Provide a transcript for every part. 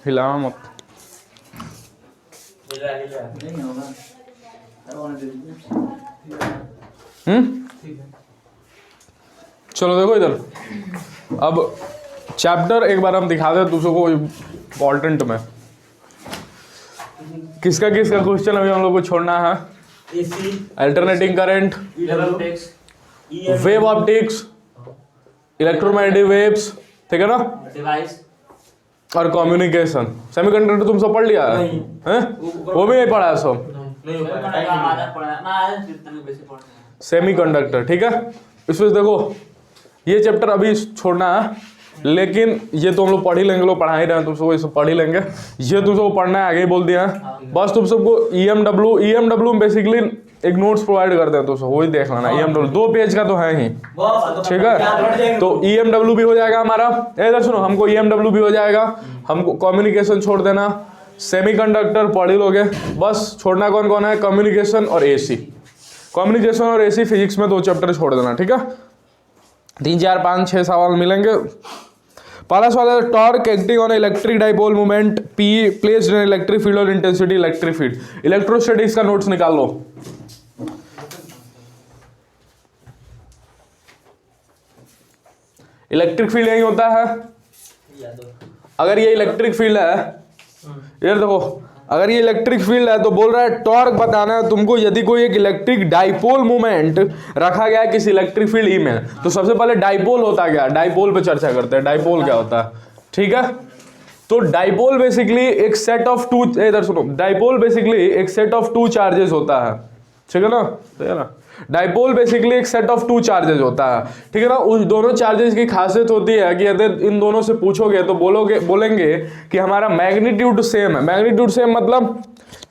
हिलाओ मत। चलो देखो इधर, अब चैप्टर एक बार हम दिखा दे दूसरों को इम्पोर्टेंट में। किसका किसका क्वेश्चन अभी हम लोग को छोड़ना है? Alternating current, wave optics, electromagnetic waves, ठीक है ना, डिवाइस और कम्युनिकेशन। सेमीकंडक्टर तुम सब पढ़ लिया है? वो भी नहीं पढ़ा है सब? सेमीकंडक्टर, ठीक है। इसमें देखो ये चैप्टर अभी छोड़ना है, लेकिन ये तो हम लोग पढ़ ही लेंगे, लोग पढ़ा ही रहे हैं, तुम सबको ये सब पढ़ ही लेंगे। ये तुम सबको पढ़ना है, आगे ही बोल दिया है। बस तुम सबको EMW में बेसिकली एक नोट्स प्रोवाइड करते हैं, तो सब वही देख लेना। EMW 2 पेज का तो है ही, ठीक है। तो EMW भी हो जाएगा हमारा। इधर सुनो, हमको EMW भी हो जाएगा, हमको कम्युनिकेशन छोड़ देना, सेमीकंडक्टर पढ़ ही लोगे। बस छोड़ना कौन कौन है? कम्युनिकेशन और AC। कम्युनिकेशन और AC फिजिक्स में 2 चैप्टर छोड़ देना, ठीक है। 3, 4, 5, 6 सवाल मिलेंगे। पहला सवाल है, torque acting on electric dipole moment P placed in electric field और इंटेंसिटी इलेक्ट्रिक फील्ड। इलेक्ट्रोस्टैटिक्स का नोट्स निकाल लो। इलेक्ट्रिक फील्ड यही होता है। अगर ये इलेक्ट्रिक फील्ड है, ये देखो, अगर ये इलेक्ट्रिक फील्ड है तो बोल रहा है टॉर्क बताना है तुमको यदि कोई एक इलेक्ट्रिक डाइपोल मोमेंट रखा गया है किसी इलेक्ट्रिक फील्ड ई में। तो सबसे पहले डाइपोल होता क्या? डाइपोल पे चर्चा करते हैं, डाइपोल क्या होता है, ठीक है। तो डाइपोल बेसिकली एक सेट ऑफ टू, इधर सुनो, डाइपोल बेसिकली एक सेट ऑफ 2 चार्जेस होता है, ठीक है ना, ठीक है ना। डाइपोल बेसिकली एक सेट ऑफ 2 चार्जेस होता है, ठीक है ना। उस दोनों चार्जेस की खासियत होती है कि यदि इन दोनों से पूछोगे तो बोलेंगे कि हमारा मैग्नीट्यूड सेम है। मैग्नीट्यूड सेम मतलब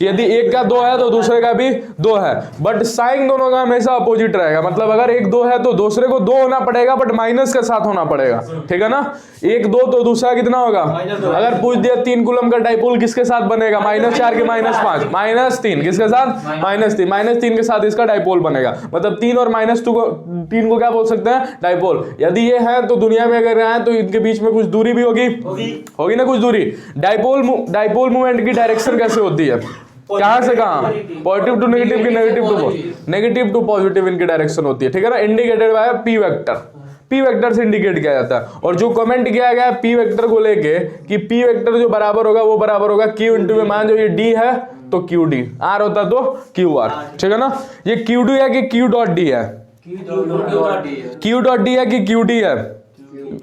यदि एक का 2 है तो दूसरे का भी 2 है, बट साइन दोनों का हमेशा अपोजिट रहेगा। मतलब अगर एक 2 है तो दूसरे को 2 होना पड़ेगा, बट माइनस के साथ होना पड़ेगा, ठीक है ना। एक 2 तो दूसरा कितना होगा? अगर पूछ दिया 3 कूलम का डाइपोल किसके साथ बनेगा? -4 के -5, -3 किसके साथ? -3 -3 के साथ इसका डाइपोल बनेगा। मतलब 3 और -2 को, 3 को क्या बोल सकते हैं? डाइपोल। यदि ये है तो दुनिया में अगर है तो इनके बीच में कुछ दूरी भी होगी ना, कुछ दूरी। डाइपोल मूवमेंट की डायरेक्शन कैसे होती है? कहां से कहां? पॉजिटिव टू नेगेटिव की नेगेटिव टू पॉजिटिव इनकी डायरेक्शन होती है, ठीक है ना। Indicated by P vector. P vector से इंडिकेट किया जाता है। और जो कमेंट किया गया है P वेक्टर को लेके कि P वेक्टर जो बराबर होगा वो बराबर होगा Q इंटू में, मान जो ये D है तो QD, R होता तो QR, ठीक है ना। ये QD है कि Q डॉट D है? Q डॉट D है कि QD है?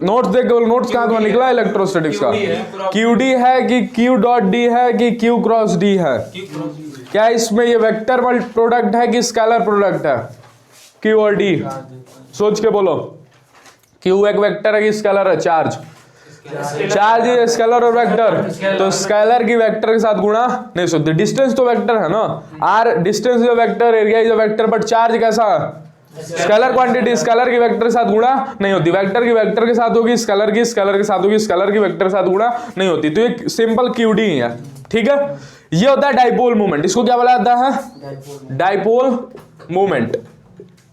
नोट्स देख के बोलो, नोट्स कहां तो निकला इलेक्ट्रोस्टैटिक्स का। QD है कि Q डॉट D है कि Q क्रॉस D है? क्या इसमें ये वेक्टर प्रोडक्ट है कि स्केलर प्रोडक्ट है? Q और D सोच के बोलो। Q एक वेक्टर है कि स्केलर है? चार्ज इज स्केलर और वेक्टर, तो स्केलर की वेक्टर के साथ गुणा नहीं सोचते। डिस्टेंस तो वेक्टर है ना, R distance is vector, area is vector, but charge कैसा? Scalar quantity. स्केलर की वेक्टर के साथ गुणा नहीं होती, वेक्टर की वेक्टर के साथ होगी, स्केलर की स्केलर के साथ होगी, स्केलर की वेक्टर के साथ गुणा नहीं होती। तो ये सिंपल QD ही है, ठीक है। ये होता है डाइपोल मूवमेंट। इसको क्या बोला जाता है? डाइपोल मूवमेंट,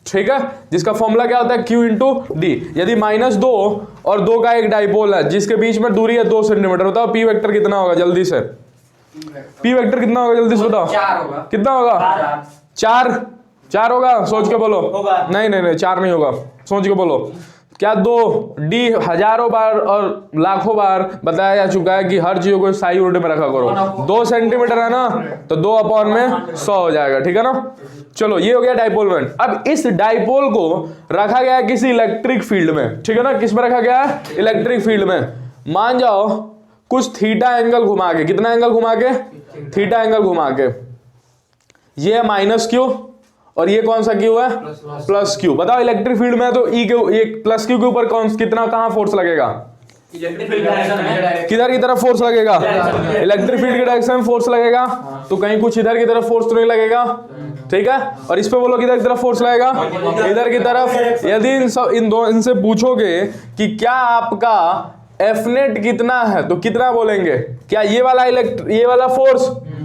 ठीक है। जिसका फॉर्मूला क्या होता है? Q into D। यदि -2 और 2 का एक डाइपोल है जिसके बीच में दूरी है 2 सेंटीमीटर, बताओ P वेक्टर कितना होगा? जल्दी से P वेक्टर कितना होगा? जल्दी से बताओ। 4 होगा। कितना होगा? 4 होगा? सोच के बोलो। नहीं 4 नहीं होगा, सोच के बोलो। क्या 2 D हजारों बार और लाखों बार बताया जा चुका है कि हर चीजों को सही उल्टे में रखा करो। 2 सेंटीमीटर है ना, तो 2 अपॉन में 100 हो जाएगा, ठीक है ना। चलो ये हो गया डाइपोल मोमेंट। अब इस डाइपोल को रखा गया किसी इलेक्ट्रिक फील्ड में, ठीक है ना। किस में रखा गया है? इलेक्ट्रिक फील्ड में। मान जाओ कुछ थीटा एंगल घुमा के, कितना एंगल घुमा के? थीटा एंगल घुमा के। ये है -Q और ये कौन सा Q है? +Q। बताओ इलेक्ट्रिक फील्ड में तो E के +Q के ऊपर कितना कहां फोर्स लगेगा? किधर की तरफ फोर्स लगेगा? इलेक्ट्रिक फील्ड की डायरेक्शन में फोर्स लगेगा, तो कहीं कुछ इधर की तरफ फोर्स तो नहीं लगेगा, ठीक है। और इस पे बोलो किधर की तरफ फोर्स लगेगा? इधर की तरफ। यदि इनसे पूछोगे कि क्या आपका एफ नेट कितना है तो कितना बोलेंगे? क्या ये वाला फोर्स,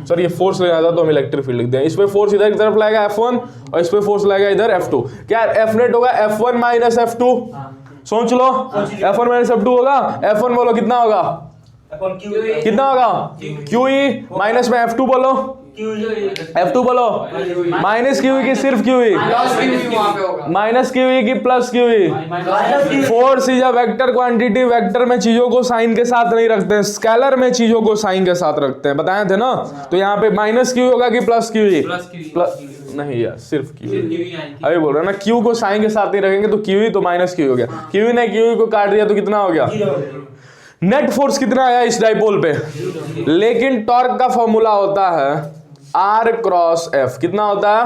सॉरी ये फोर्स ले जाता तो हम इलेक्ट्रिक फील्ड लिखते हैं। इस पे फोर्स इधर की तरफ लगेगा F1 और इस पे फोर्स लगेगा इधर F2। क्या एफ नेट होगा F1 माइनस F2? सोच लो, F1 माइनस F2 होगा। F1 बोलो कितना होगा? कितना होगा? QE माइनस में F2 बोलो, F2 बोलो, माइनस QE की सिर्फ QE, माइनस QE की plus QE। Force is a vector quantity, vector में चीजों को साइन के साथ नहीं रखते हैं, स्केलर में चीजों को साइन के साथ रखते हैं, बताए थे ना। तो यहाँ पे माइनस QE होगा कि प्लस QE? नहीं यार, सिर्फ QE। अभी बोल रहे ना, Q को साइन के साथ नहीं रखेंगे तो QE, तो माइनस QE हो गया। QE ने QE को काट दिया तो कितना हो गया? नेट फोर्स कितना आया इस डाइपोल पे? लेकिन टॉर्क का फॉर्मूला होता है R क्रॉस F। कितना होता है?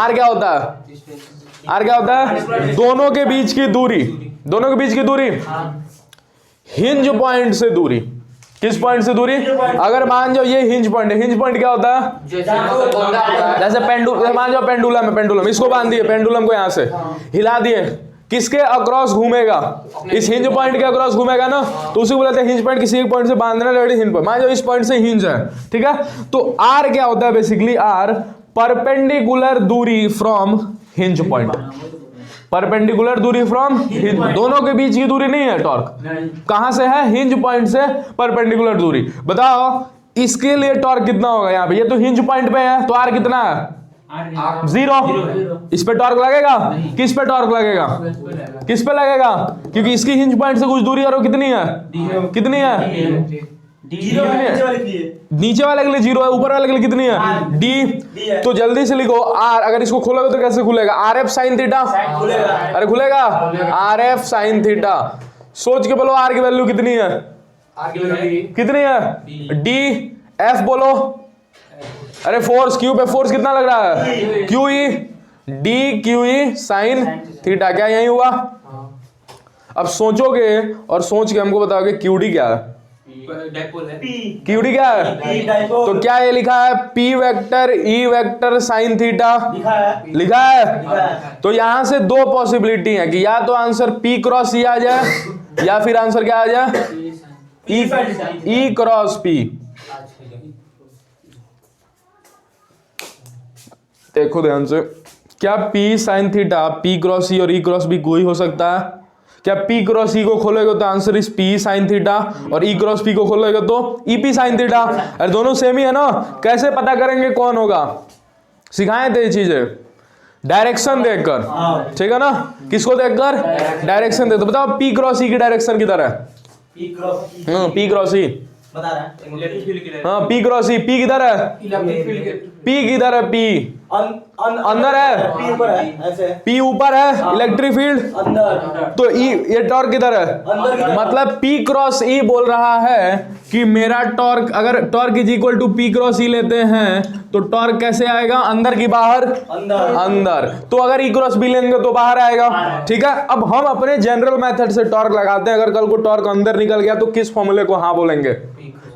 R क्या होता है? R क्या होता है? दोनों के बीच की दूरी, दोनों के बीच की दूरी, हिंज पॉइंट से दूरी। किस पॉइंट से दूरी? अगर मान जाओ ये हिंज पॉइंट है, हिंज पॉइंट क्या होता है? जैसे पेंडुलम, मान जाओ पेंडुलम है, पेंडुलम इसको बांध दिए, पेंडुलम को यहां से हिला दिए, किसके अक्रॉस घूमेगा? इस हिंज पॉइंट के अक्रॉस घूमेगा ना, तो उसी को बोलते हैं हिंज पॉइंट। किसी एक पॉइंट से बांधना है हिंज पॉइंट, मान जाओ इस पॉइंट से हिंज है, ठीक है। तो R क्या होता है बेसिकली? R परपेंडिकुलर दूरी फ्रॉम हिंज पॉइंट, परपेंडिकुलर दूरी फ्रॉम हिंज, दोनों के बीच की दूरी नहीं है टॉर्क। कहां से है? हिंज पॉइंट से परपेंडिकुलर दूरी। बताओ इसके लिए टॉर्क कितना होगा? यहाँ पे ये तो हिंज पॉइंट पे है, तो R कितना है? 0। इस पे टॉर्क लगेगा? किस पे टॉर्क लगेगा? किस पे लगेगा? क्योंकि इसकी हिंज पॉइंट से कुछ दूरी और वो कितनी है? कितनी है? नीचे वाले के लिए 0 है, ऊपर वाले के लिए कितनी है? D। तो जल्दी से लिखो R। अगर इसको खोलोगे तो कैसे खुलेगा? RF sine theta. अरे खुलेगा RF साइन थीटा। सोच के बोलो R की वैल्यू कितनी है? कितनी है? D। F बोलो, अरे फोर्स Q पे फोर्स कितना लग रहा है? QE, D QE sine theta. क्या यही हुआ? अब सोचोगे और सोच के हमको बताओगे QD क्या है? QD क्या है? तो क्या ये लिखा है? P vector E vector sine theta लिखा है। तो यहां से दो पॉसिबिलिटी है कि या तो आंसर P क्रॉस E आ जाए, या फिर आंसर क्या आ जाए? E cross P। देखो ध्यान से, क्या P sine theta P cross E और E क्रॉस B कोई हो सकता है? क्या P क्रॉस E को खोलेगा तो आंसर इस P साइन थीटा, और E क्रॉस P को खोलेगा तो EP साइन थीटा। अरे दोनों सेम ही है ना। कैसे पता करेंगे कौन होगा? सिखाए थे ये चीजें डायरेक्शन देखकर, ठीक है ना। किसको देखकर? डायरेक्शन देख। तो बताओ P क्रॉस E की डायरेक्शन किधर है? P क्रॉस E बता रहा है। हाँ P क्रॉस E, P किधर है? P किधर है? P अंदर है, P ऊपर है, इलेक्ट्रिक फील्ड अंदर। तो E, ये टॉर्क किधर है? मतलब P क्रॉस E बोल रहा है कि मेरा टॉर्क, अगर torque is equal to P cross E लेते हैं तो टॉर्क कैसे आएगा? अंदर की बाहर? अंदर। तो अगर E क्रॉस B लेंगे तो बाहर आएगा, ठीक है। अब हम अपने जनरल मेथड से टॉर्क लगाते हैं। अगर कल को टॉर्क अंदर निकल गया तो किस फॉर्मूले को हाँ बोलेंगे?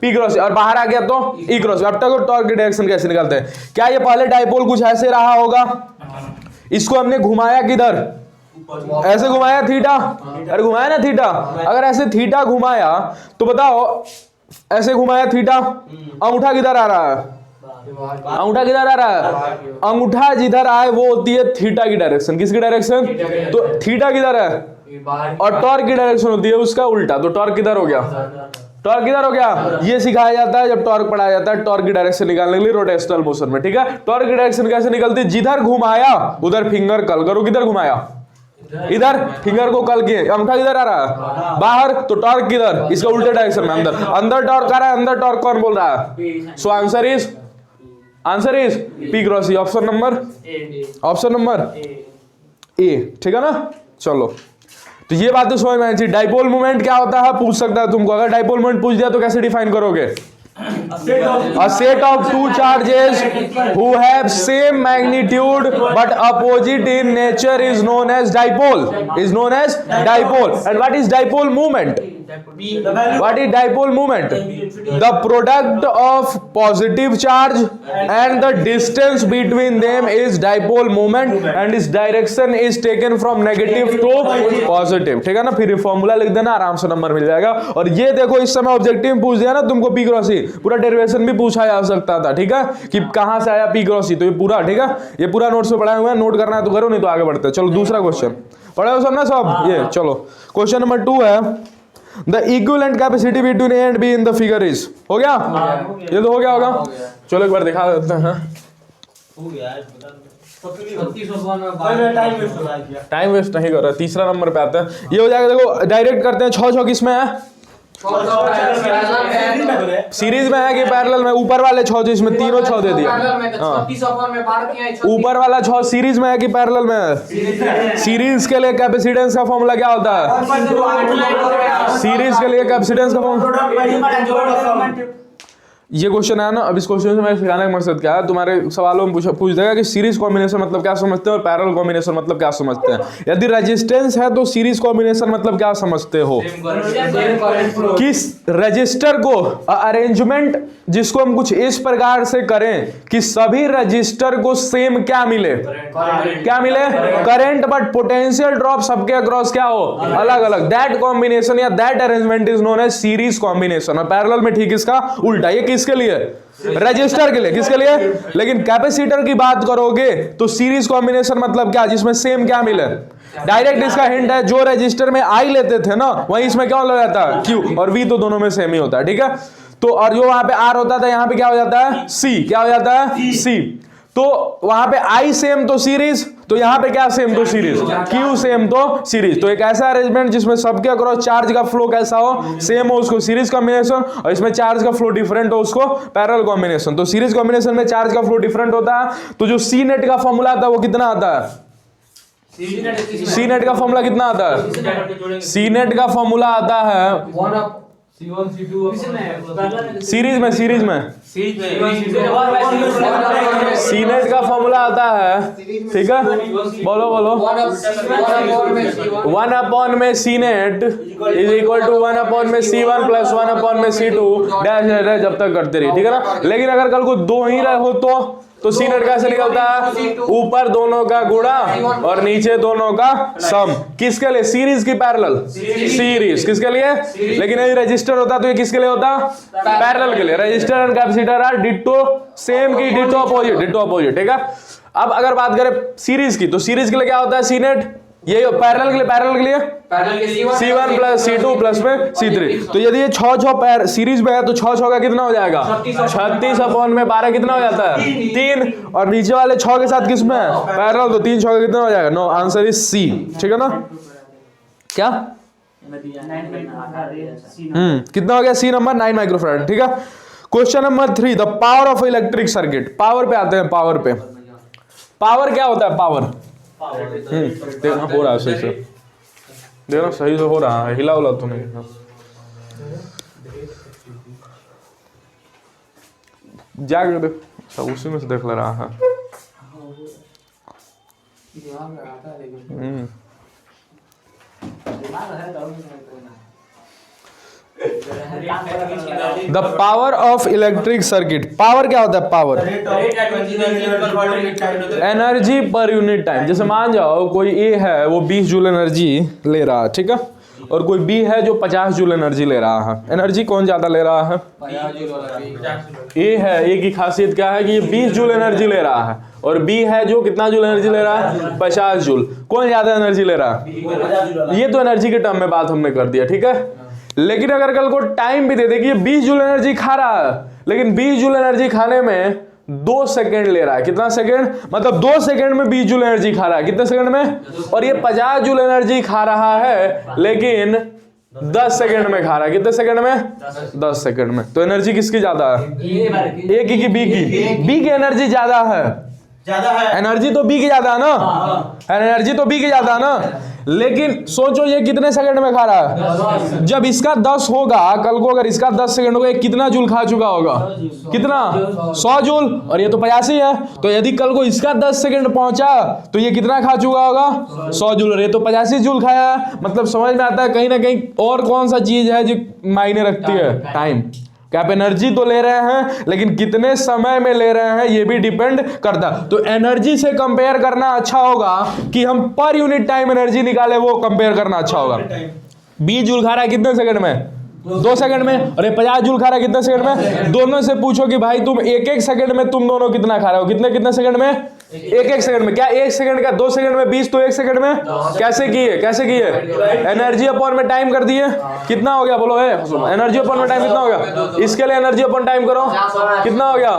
P क्रॉस, और बाहर आ गया तो E क्रॉस। अब तक टॉर्क की डायरेक्शन कैसे निकलते हैं? क्या ये पहले डाइपोल कुछ ऐसे रहा होगा? इसको हमने घुमाया किधर? ऐसे घुमाया थीटा। अरे घुमाया ना थीटा। अगर ऐसे थीटा घुमाया तो बताओ, ऐसे घुमाया थीटा, अंगूठा किधर आ रहा है? अंगूठा किधर आ रहा है? अंगूठा जिधर आए वो होती है थीटा की डायरेक्शन। किसकी डायरेक्शन? तो थीटा किधर है? और टॉर्क की डायरेक्शन होती है उसका उल्टा। तो टॉर्क किधर हो गया? टॉर्क किधर हो गया? ये सिखाया जाता है जब टॉर्क पढ़ाया जाता है, टॉर्क की डायरेक्शन निकालने के लिए रोटेशनल मोशन में, ठीक है। टॉर्क की डायरेक्शन कैसे निकलती है? जिधर घुमाया उधर फिंगर कल करो। किधर घुमाया? इधर, फिंगर को कल किए। अंगूठा किधर आ रहा है? बाहर। तो टॉर्क किधर? इसका उल्टे डायरेक्शन में अंदर। अंदर टॉर्क आ रहा है, अंदर टॉर्क कौन बोल रहा है? So answer is P cross E। Option number A, ठीक है ना। चलो, तो ये बात तो समझ में आई थी। डाइपोल मोमेंट क्या होता है पूछ सकता है तुमको। अगर डाइपोल मोमेंट पूछ दिया तो कैसे डिफाइन करोगे? A set of two charges who have same magnitude but opposite in nature is known as dipole. And what is dipole moment? What is dipole moment? The product of positive charge and the distance between them is dipole moment and its direction is taken from negative to positive. ठीक है ना, फिर formula लिख देना, आराम से number मिल जाएगा। और ये देखो इस समय ऑब्जेक्टिव में पूछ दिया ना तुमको पी क्रॉस ई, पूरा डेरिवेशन भी पूछा जा सकता था, ठीक है, कि कहां से आया पी क्रॉस ई, तो ये पूरा, ठीक है, ये पूरा नोट्स में पढ़ाए हुए हैं, नोट करना है तो करो, नहीं तो आगे बढ़ते हैं। चलो दूसरा क्वेश्चन पढ़े हो सब ना सब, ये चलो क्वेश्चन नंबर 2 है the equivalent capacity between A and be in the figure is, हो गया? ये तो हो गया होगा, चलो एक बार दिखा देते हैं। टाइम वेस्ट नहीं कर रहा, तीसरा नंबर पे आता है, ये हो जाएगा। देखो डायरेक्ट करते हैं, 6 किस में है? सीरीज में है कि पैरेलल में? ऊपर वाले 6 इसमें तीनों 6 दे दिया। ऊपर वाला 6 सीरीज में है कि पैरेलल में है? सीरीज के लिए कैपेसिटेंस का फॉर्मूला क्या होता है? सीरीज के लिए कैपेसिटेंस का फॉर्मूला, ये क्वेश्चन है ना। अब इस क्वेश्चन से मैं सिखाने का मकसद क्या है, तुम्हारे सवालों में पूछ देगा कि सीरीज कॉम्बिनेशन मतलब क्या समझते हो और पैरेलल कॉम्बिनेशन मतलब क्या समझते हैं। यदि रेजिस्टेंस है तो सीरीज कॉम्बिनेशन मतलब क्या समझते हो? किस रजिस्टर को अरेंजमेंट जिसको हम कुछ इस प्रकार से करें कि सभी रजिस्टर को सेम क्या मिले, क्या मिले? करंट, बट पोटेंशियल ड्रॉप सबके अक्रॉस क्या हो, अलग अलग। दैट कॉम्बिनेशन या that arrangement is known as series combination. और पैरेलल में ठीक इसका उल्टा, ये किसके लिए? रजिस्टर के लिए। किसके लिए? लेकिन कैपेसिटर की बात करोगे तो सीरीज कॉम्बिनेशन मतलब क्या, जिसमें सेम क्या मिले। डायरेक्ट इसका हिंट है, जो रजिस्टर में आई लेते थे ना वहीं इसमें क्या हो जाता है, क्यू, और वी तो दोनों में सेम ही होता है, ठीक है। तो और जो वहां पे आर होता था यहाँ पे क्या हो जाता है, सी, क्या हो जाता है, सी। तो वहां पे आई सेम तो सीरीज, तो यहां पे क्या सेम तो सीरीज, क्यू सेम तो सीरीज। तो एक ऐसा अरेंजमेंट जिसमें सबके अक्रॉस चार्ज का फ्लो कैसा हो, सेम हो, उसको सीरीज कॉम्बिनेशन, और इसमें चार्ज का फ्लो डिफरेंट हो, उसको पैरेलल कॉम्बिनेशन। तो सीरीज कॉम्बिनेशन में चार्ज का फ्लो डिफरेंट होता है, तो जो सी नेट का फॉर्मूला आता है वो कितना आता है? सी नेट का फॉर्मूला कितना आता है? सी नेट का फॉर्मूला आता है सीरीज में सी नेट का फॉर्मूला आता है, ठीक है, बोलो 1 अपॉन में C net is equal to 1 upon में C1 प्लस 1 अपॉन में C2 डैश जब तक करते रहिए, ठीक है ना। लेकिन अगर कल को 2 ही रहे हो तो सी नेट कैसे निकलता है? ऊपर दोनों का गुणा और नीचे दोनों का सम। किसके लिए? सीरीज की पैरेलल, सीरीज किसके लिए? लेकिन यदि रजिस्टर होता तो ये किसके लिए होता? पैरेलल के लिए। Resistor and capacitor are ditto same की डिट्टो अपोजिट, ठीक है। अब अगर बात करें सीरीज की, तो सीरीज के लिए क्या होता है? सी नेट, ये पैरेलल के लिए C1 प्लस C2 प्लस में C3। तो यदि ये 6 सीरीज में है तो 6 का कितना हो जाएगा? 36 अपॉन में 12 कितना हो जाता है? 3। और नीचे वाले 6 के साथ किसमें है? पैरेलल, तो 3 6 का कितना हो जाएगा? नो, आंसर इज सी, ठीक है ना। क्या कितना हो गया? सी नंबर 9 माइक्रोफैराड, ठीक है। Question number 3, the power of electric circuit. Power पे आते हैं, पावर पे। पावर क्या होता है? पावर देखना हो रहा है सही से, देखना सही से हो रहा है, हिला उला तो नहीं, जाके देख, सब उसी में से देख ले रहा है। The power of electric circuit. Power क्या होता है? Power energy per unit time. जैसे मान जाओ कोई ए है वो 20 जूल एनर्जी ले रहा है, ठीक है, और कोई बी है जो 50 जूल एनर्जी ले रहा है। एनर्जी कौन ज्यादा ले रहा है? ए है, ए की खासियत क्या है कि ये 20 जूल एनर्जी ले रहा है, और बी है जो कितना जूल एनर्जी ले रहा है? 50 जूल। कौन ज्यादा एनर्जी ले रहा है? ये तो एनर्जी के टर्म में बात हमने कर दिया, ठीक है। लेकिन अगर कल को टाइम भी दे दे कि ये 20 जूल एनर्जी खा रहा है, लेकिन 20 जूल एनर्जी खाने में 2 सेकेंड ले रहा है। कितना सेकेंड? मतलब 2 सेकेंड में 20 जूल एनर्जी खा रहा है। कितने सेकेंड में? और ये 50 जूल एनर्जी खा रहा है लेकिन 10 सेकेंड में खा रहा है। कितने सेकेंड में? 10 सेकेंड में। तो एनर्जी किसकी ज्यादा है? ए की बी की? बी की एनर्जी ज्यादा है, ज्यादा है, एनर्जी तो बी की ज्यादा है ना, एनर्जी तो बी की ज्यादा है ना, लेकिन सोचो ये कितने सेकंड में खा रहा है। जब इसका 10 होगा, कल को अगर इसका 10 सेकंड होगा, ये कितना जूल खा चुका होगा, कितना 100 जूल, और ये तो 85 है, तो यदि कल को इसका 10 सेकंड पहुंचा तो ये कितना खा चुका होगा, 100 जूल, और ये तो 85 जूल खाया है। मतलब समझ में आता है कहीं ना कहीं और कौन सा चीज है जो मायने रखती है, टाइम। क्या आप एनर्जी तो ले रहे हैं, लेकिन कितने समय में ले रहे हैं ये भी डिपेंड करता। तो एनर्जी से कंपेयर करना अच्छा होगा कि हम पर यूनिट टाइम एनर्जी निकाले, वो कंपेयर करना अच्छा होगा। 20 जूल खा रहा है कितने सेकंड में, 2 सेकंड में, और ये 50 जूल खा रहा है कितने सेकंड में। दोनों से पूछो कि भाई तुम एक एक सेकंड में तुम दोनों कितना खा रहे हो, कितने कितने सेकंड में, एक एक सेकंड में। क्या 1 सेकंड का 2 सेकंड में 20, तो 1 सेकंड में कैसे किए, कैसे किए, एनर्जी अपॉन में टाइम कर दिए, कितना हो गया बोलो, एनर्जी अपॉन में टाइम कितना हो गया, इसके लिए एनर्जी अपॉन टाइम करो, कितना हो गया।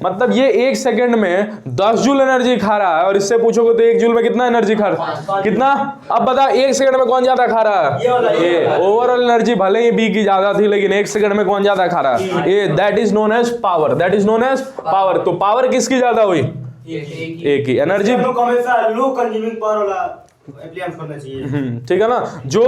मतलब ये 1 सेकंड में 10 जूल एनर्जी खा रहा है, और इससे पूछोगे तो 1 जूल में कितना एनर्जी खा रहा है, कितना। अब बता 1 सेकंड में कौन ज्यादा खा रहा है, ये ओवरऑल एनर्जी भले ही बी की ज्यादा थी, लेकिन 1 सेकंड में कौन ज्यादा खा रहा है, ये। That is known as power, that is known as power. तो पावर किसकी ज्यादा हुई, एक ही एनर्जी। लो कंज्यूमिंग पावर वाला एप्लीकेशन करना चाहिए, ठीक है ना। जो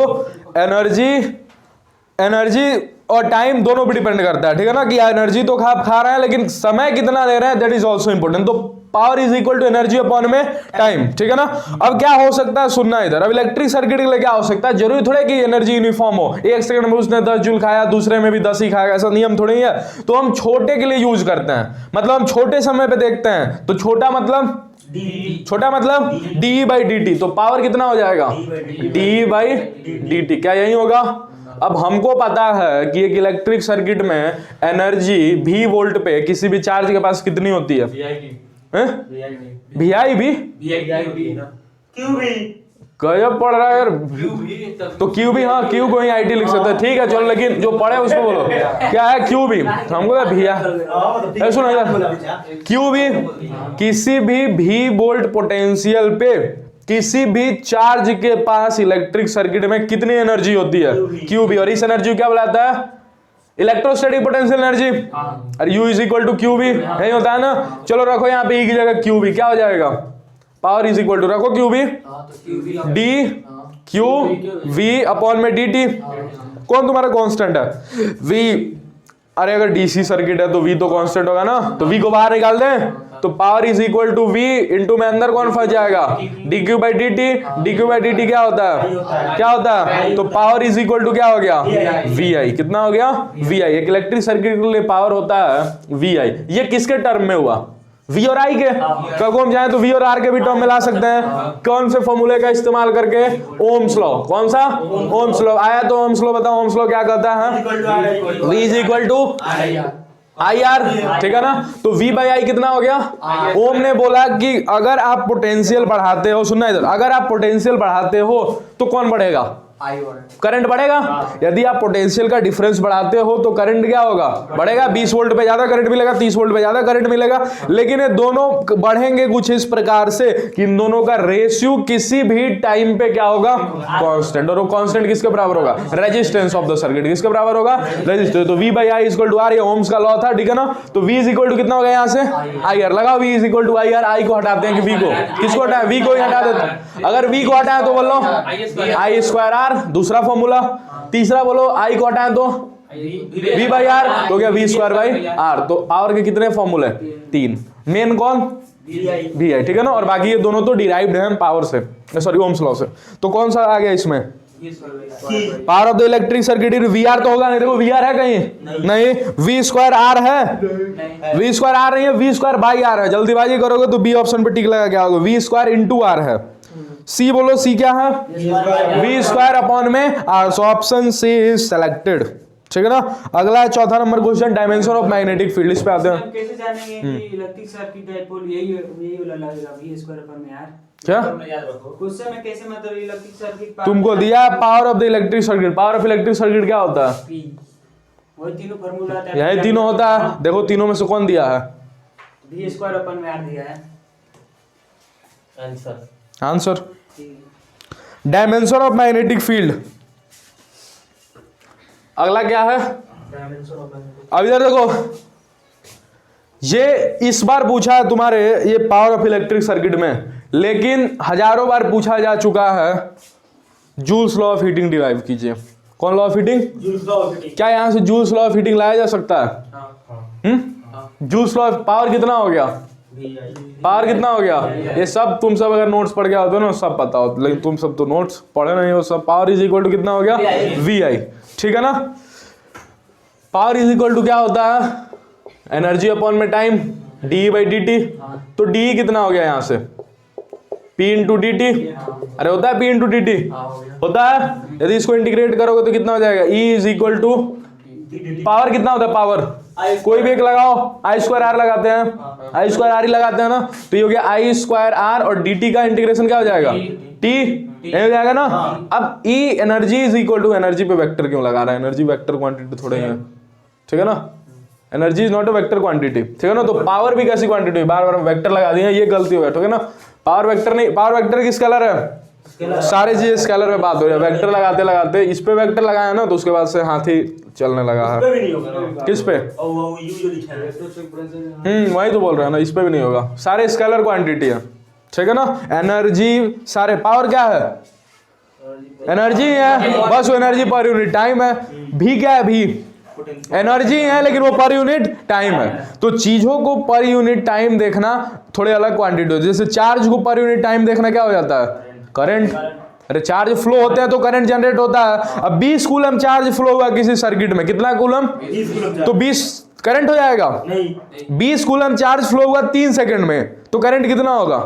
एनर्जी और टाइम दोनों पे डिपेंड करता है, ठीक है ना, कि एनर्जी तो खा रहे हैं, लेकिन समय कितना ले रहे हैं, दैट इज ऑल्सो इंपॉर्टेंट। तो power is equal to energy upon में टाइम, ठीक है ना। अब क्या हो सकता है, सुनना इधर। अब इलेक्ट्रिक सर्किट के लिए क्या हो सकता है, जरूरी थोड़े कि एनर्जी यूनिफॉर्म हो, 1 सेकंड में उसने 10 जूल खाया, दूसरे में भी 10 ही खाएगा, ऐसा नियम थोड़ी है। तो हम छोटे के लिए यूज करते हैं, मतलब हम छोटे समय पे देखते हैं, तो छोटा मतलब डी बाई डी टी। तो पावर कितना हो जाएगा, डी बाई डी टी, क्या यही होगा। अब हमको पता है कि एक इलेक्ट्रिक सर्किट में एनर्जी भी वोल्ट पे किसी भी चार्ज के पास कितनी होती है, वी आई भी, क्यों भी गजब पढ़ रहा है यार। तो क्यू भी, हाँ क्यू को ही आई टी लिख सकते हैं, ठीक है चलो, लेकिन जो पढ़े उसको बोलो क्या है क्यू भी, हमको भैया सुनो यार, क्यू भी किसी भी वी वोल्ट पोटेंशियल पे किसी भी चार्ज के पास इलेक्ट्रिक सर्किट में कितनी एनर्जी होती है, क्यू भी। और इस एनर्जी क्या बुलाता है, इलेक्ट्रोस्टैटिक पोटेंशियल एनर्जी, और U is equal to Q भी, यही होता है ना। चलो रखो यहाँ पे ई की जगह क्यू भी, क्या हो जाएगा, पावर इज इक्वल टू, रखो क्यू भी, डी क्यू वी अपॉन में डी टी। कौन तुम्हारा कांस्टेंट है, वी। अरे अगर डीसी सर्किट है तो वी तो कांस्टेंट होगा ना, तो वी को बाहर निकाल दें, तो power is equal to V into में अंदर कौन फंस जाएगा, D Q by D T. D Q by D T क्या होता है, क्या होता है, तो पावर इज इक्वल टू क्या हो गया, वी आई। कितना हो गया, वी आई। एक इलेक्ट्रिक सर्किट के लिए पावर होता है वी आई। ये किसके टर्म में हुआ, वी और आई के। कल को हम जाए तो वी और आर के भी टर्म में ला सकते हैं, कौन से फॉर्मूले का इस्तेमाल करके, ओम्स लॉ। कौन सा, ओम्स लॉ। आया तो ओम्स लॉ बताओ, ओम्स लॉ क्या कहता है, V is equal to I R, ठीक है ना। तो V बाई आई कितना हो गया, ओम ने बोला कि अगर आप पोटेंशियल बढ़ाते हो, सुनना इधर, अगर आप पोटेंशियल बढ़ाते हो तो कौन बढ़ेगा, करंट बढ़ेगा। यदि आप पोटेंशियल का डिफरेंस बढ़ाते हो तो करंट क्या होगा, बढ़ेगा। 20 वोल्ट पे ज्यादा करंट मिलेगा, 30 वोल्ट पे ज्यादा करंट मिलेगा, लेकिन ये दोनों बढ़ेंगे कुछ इस प्रकार से कि इन दोनों का रेशियो किसी भी टाइम पे क्या होगा, कांस्टेंट। और वो कांस्टेंट किसके बराबर होगा, रेजिस्टेंस ऑफ द सर्किट किसके बराबर होगा, रेजिस्टेंस। तो V by I equal to R, ये ओम्स का लॉ था, ठीक है ना। तो V इज इक्वल टू कितना हो गया यहाँ से, आई आर। लगाओ V is equal to I R, I को हटाते हैं कि V को, किसको हटाए, V को ही हटा देते हैं। अगर V को हटाए तो बोलो आई स्क्वायर आर, दूसरा फॉर्मूला। तीसरा बोलो आई को हटाए तो V बाई आर, तो क्या V स्क्वायर बाई आर। तो पावर के कितने फॉर्मूले, 3। मेन कौन, V आई, ठीक है ना। और बाकी ये दोनों तो डिराइव्ड हैं पावर से, सॉरी ओम्स लॉ से। तो कौन सा आ गया इसमें, power of the electric circuit. V R तो होगा नहीं, देखो वी आर है कहीं नहीं, वी स्क्वायर आर है, वी स्क्वायर आर नहीं है, वी स्क्वायर बाई आर है। जल्दीबाजी करोगे तो बी ऑप्शन पे टिक लगा, क्या होगा, वी स्क्वायर इंटू आर है। सी बोलो, सी क्या है, वी स्क्वायर अपॉन में R. So option C is selected, ठीक है ना। अगला है चौथा number question, dimension of magnetic field. इस पे आते हैं, कैसे जानेंगे कि इलेक्ट्रिक सर्किट डाइपोल यही वाला लगेगा, वी स्क्वायर अपॉन में आर। क्या क्वेश्चन में कैसे, मतलब इलेक्ट्रिक सर्किट तुमको दिया power of the electric circuit. Power of electric circuit क्या होता है, वही तीनों फार्मूला होता है, यही तीनों होता है। देखो तीनों में से कौन दिया है, वी स्क्वायर अपॉन में आर दिया है answer. Dimension of magnetic field. अगला क्या है, अब इधर देखो, ये इस बार पूछा है तुम्हारे ये पावर ऑफ इलेक्ट्रिक सर्किट में, लेकिन हजारों बार पूछा जा चुका है। Joules law of heating derive कीजिए। कौन law of heating? Joules law of heating. क्या यहां से जूल्स लॉ ऑफ हीटिंग लाया जा सकता है? जूल्स लॉ ऑफ पावर कितना हो गया? पावर कितना हो गया? ये सब तुम सब अगर नोट्स पढ़ के आओ ना सब पता हो, लेकिन तुम सब तो नोट्स पढ़े नहीं हो सब। पावर इज इक्वल टू कितना हो गया? VI। ठीक है ना? पावर इज इक्वल टू क्या होता है? एनर्जी अपॉन में टाइम, DE/dt। तो DE कितना हो गया यहां से? P into dt। अरे होता है P इंटू dt? होता है। यदि इसको इंटीग्रेट करोगे तो कितना हो जाएगा? E is equal to power कितना होता है? पावर कोई भी एक लगाओ, I²R लगाते हैं, I²R ही लगाते हैं ना, तो ये हो गया I²R और dt का इंटीग्रेशन क्या हो जाएगा? T हो जाएगा ना। अब E energy is equal to, energy पे वेक्टर क्यों लगा रहा है? एनर्जी वेक्टर क्वांटिटी थोड़े है, ठीक है ना? Energy is not a vector quantity, ठीक है ना? तो पावर भी कैसी क्वांटिटी है? बार बार वेक्टर लगा दिए, ये गलती हो गया, ठीक है ना? पावर वेक्टर नहीं, पावर वेक्टर किस कलर है? सारे चीजें स्केलर पे बात हो रही है। वेक्टर लगाते लगाते इस पे वेक्टर लगाया ना, तो उसके बाद से हाथी चलने लगा है। भी नहीं होगा। किस पे? वो यू जो लिखा है। वही तो बोल रहा है ना, इस पे भी नहीं होगा। सारे स्केलर क्वांटिटी है, ठीक है ना? एनर्जी सारे, पावर क्या है? एनर्जी है, बस वो एनर्जी पर यूनिट टाइम है। भी क्या है? भी एनर्जी है, लेकिन वो पर यूनिट टाइम है। तो चीजों को पर यूनिट टाइम देखना थोड़े अलग क्वांटिटी होती है। जैसे चार्ज को पर यूनिट टाइम देखना क्या हो जाता है? करंट। अरे चार्ज फ्लो होते हैं तो करंट जनरेट होता है। अब 20 कूलम चार्ज फ्लो हुआ किसी सर्किट में, कितना कूलम? 20 कूलम। तो 20 करंट हो जाएगा? नहीं, 20 कूलम चार्ज फ्लो हुआ 3 सेकंड में, तो करंट कितना होगा?